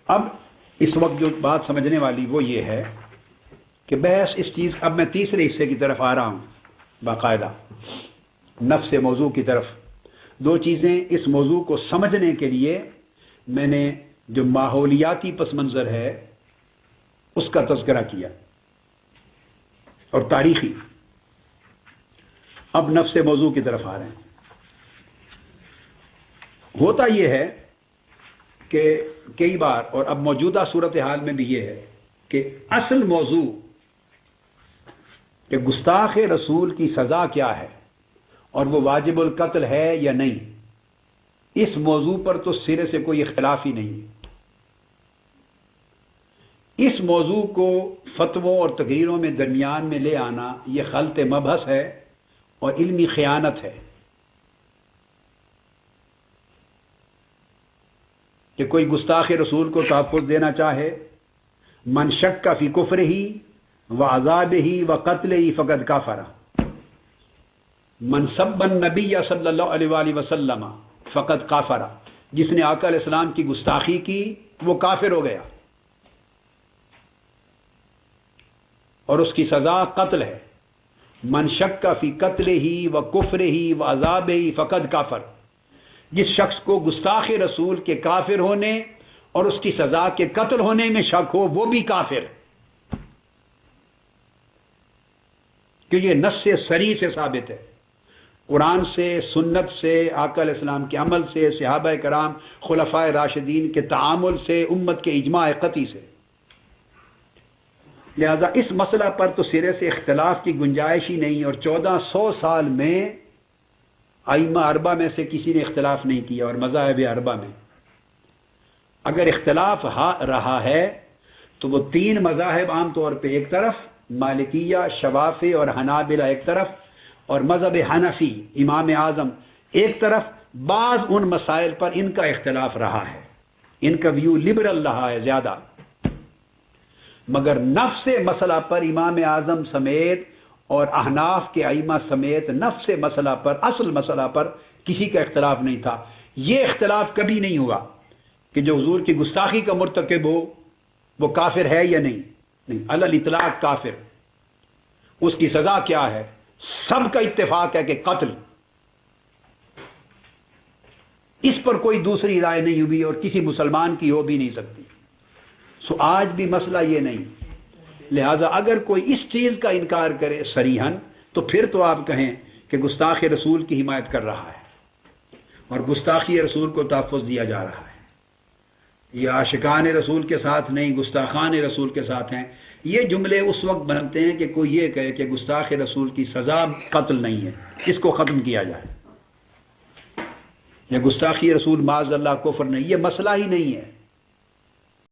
اب اس وقت جو بات سمجھنے والی وہ یہ ہے کہ بحث اس چیز، اب میں تیسرے حصے کی طرف آ رہا ہوں باقاعدہ، نفس موضوع کی طرف. دو چیزیں اس موضوع کو سمجھنے کے لیے میں نے جو ماحولیاتی پس منظر ہے اس کا تذکرہ کیا اور تاریخی. اب نفس موضوع کی طرف آ رہے ہیں. ہوتا یہ ہے کہ کئی بار، اور اب موجودہ صورتحال میں بھی یہ ہے کہ اصل موضوع کہ گستاخ رسول کی سزا کیا ہے اور وہ واجب القتل ہے یا نہیں، اس موضوع پر تو سرے سے کوئی اختلاف ہی نہیں. اس موضوع کو فتووں اور تقریروں میں درمیان میں لے آنا یہ خلط مبحث ہے اور علمی خیانت ہے کہ کوئی گستاخ رسول کو تحفظ دینا چاہے. من شک فی کفرہ و عذابہ و قتلہ فقد کفر، من سب النبی صلی اللہ علیہ وآلہ وسلم فقد کافر، جس نے آقا علیہ السلام کی گستاخی کی وہ کافر ہو گیا اور اس کی سزا قتل ہے. من شک فی قتلہ و کفرہ و عذابہ فقد کافر، جس شخص کو گستاخ رسول کے کافر ہونے اور اس کی سزا کے قتل ہونے میں شک ہو وہ بھی کافر، کہ یہ نص صریح سے ثابت ہے، قرآن سے، سنت سے، آقا علیہ السلام کے عمل سے، صحابہ کرام خلفائے راشدین کے تعامل سے، امت کے اجماع قطعی سے. لہذا اس مسئلہ پر تو سرے سے اختلاف کی گنجائش ہی نہیں، اور 1400 سال میں ائمہ اربعہ میں سے کسی نے اختلاف نہیں کیا، اور مذاہب اربعہ میں اگر اختلاف رہا ہے تو وہ تین مذاہب عام طور پہ، ایک طرف مالکیہ، شوافی اور حنابلہ ایک طرف، اور مذہب حنفی امام اعظم ایک طرف. بعض ان مسائل پر ان کا اختلاف رہا ہے، ان کا ویو لبرل رہا ہے زیادہ، مگر نفس مسئلہ پر امام اعظم سمیت اور احناف کے ائمہ سمیت نفس مسئلہ پر، اصل مسئلہ پر کسی کا اختلاف نہیں تھا. یہ اختلاف کبھی نہیں ہوا کہ جو حضور کی گستاخی کا مرتکب ہو وہ کافر ہے یا نہیں. علی الاطلاق کافر. اس کی سزا کیا ہے؟ سب کا اتفاق ہے کہ قتل. اس پر کوئی دوسری رائے نہیں ہوئی اور کسی مسلمان کی ہو بھی نہیں سکتی. سو آج بھی مسئلہ یہ نہیں. لہذا اگر کوئی اس چیز کا انکار کرے صریحاً تو پھر تو آپ کہیں کہ گستاخ رسول کی حمایت کر رہا ہے اور گستاخی رسول کو تحفظ دیا جا رہا ہے. یہ عاشقان رسول کے ساتھ نہیں، گستاخان رسول کے ساتھ ہیں. یہ جملے اس وقت بنتے ہیں کہ کوئی یہ کہے کہ گستاخ رسول کی سزا قتل نہیں ہے، اس کو ختم کیا جائے، یا گستاخی رسول معاذ اللہ کفر نہیں. یہ مسئلہ ہی نہیں ہے.